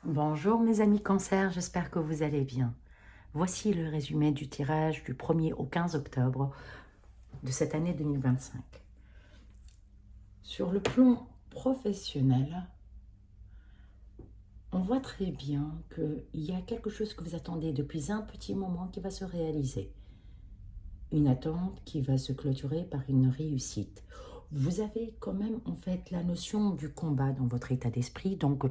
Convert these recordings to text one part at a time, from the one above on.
Bonjour mes amis Cancer, j'espère que vous allez bien. Voici le résumé du tirage du 1er au 15 octobre de cette année 2025. Sur le plan professionnel, on voit très bien qu'il y a quelque chose que vous attendez depuis un petit moment qui va se réaliser. Une attente qui va se clôturer par une réussite. Vous avez quand même en fait la notion du combat dans votre état d'esprit, donc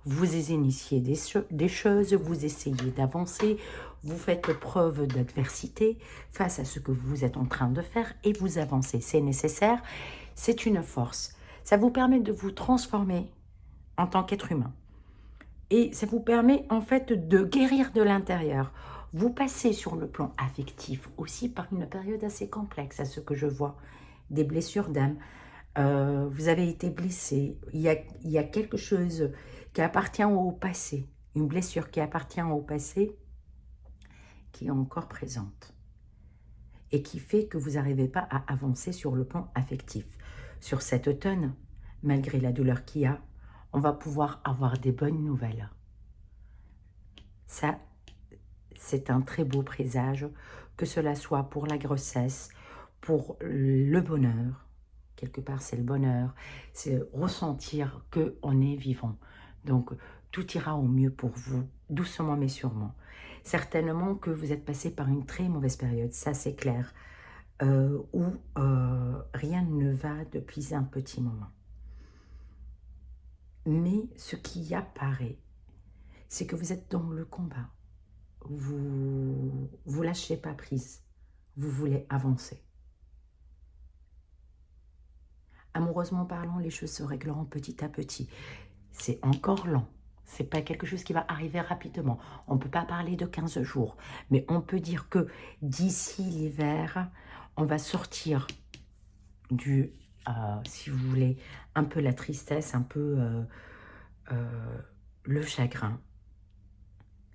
vous initiez des choses, vous essayez d'avancer, vous faites preuve d'adversité face à ce que vous êtes en train de faire et vous avancez. C'est nécessaire, c'est une force. Ça vous permet de vous transformer en tant qu'être humain. Et ça vous permet en fait de guérir de l'intérieur. Vous passez sur le plan affectif aussi par une période assez complexe à ce que je vois. Des blessures d'âme. Vous avez été blessé. Il y a quelque chose qui appartient au passé. Une blessure qui appartient au passé qui est encore présente. Et qui fait que vous n'arrivez pas à avancer sur le plan affectif. Sur cet automne, malgré la douleur qu'il y a, on va pouvoir avoir des bonnes nouvelles. Ça, c'est un très beau présage, que cela soit pour la grossesse, pour le bonheur. Quelque part, c'est le bonheur, c'est ressentir qu'on est vivant. Donc, tout ira au mieux pour vous, doucement mais sûrement. Certainement que vous êtes passé par une très mauvaise période, ça c'est clair, où rien ne va depuis un petit moment. Mais ce qui apparaît, c'est que vous êtes dans le combat. Vous lâchez pas prise, vous voulez avancer. Amoureusement parlant, les choses se régleront petit à petit. C'est encore lent, c'est pas quelque chose qui va arriver rapidement. On ne peut pas parler de 15 jours, mais on peut dire que d'ici l'hiver, on va sortir du, si vous voulez, un peu la tristesse, un peu le chagrin,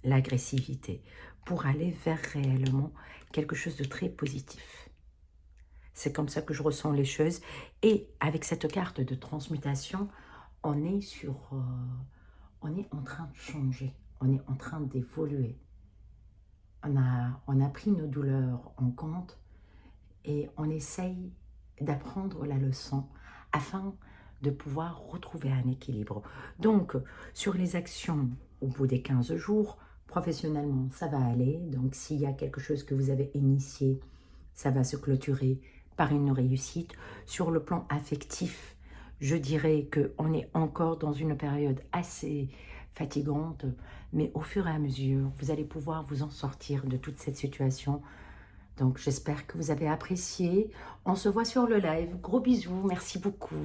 l'agressivité, pour aller vers réellement quelque chose de très positif. C'est comme ça que je ressens les choses. Et avec cette carte de transmutation, on est en train de changer, on est en train d'évoluer. On a pris nos douleurs en compte et on essaye d'apprendre la leçon afin de pouvoir retrouver un équilibre. Donc, sur les actions au bout des 15 jours, professionnellement, ça va aller. Donc, s'il y a quelque chose que vous avez initié, ça va se clôturer par une réussite. Sur le plan affectif, je dirais qu'on est encore dans une période assez fatigante, mais au fur et à mesure, vous allez pouvoir vous en sortir de toute cette situation. Donc, j'espère que vous avez apprécié. On se voit sur le live. Gros bisous. Merci beaucoup.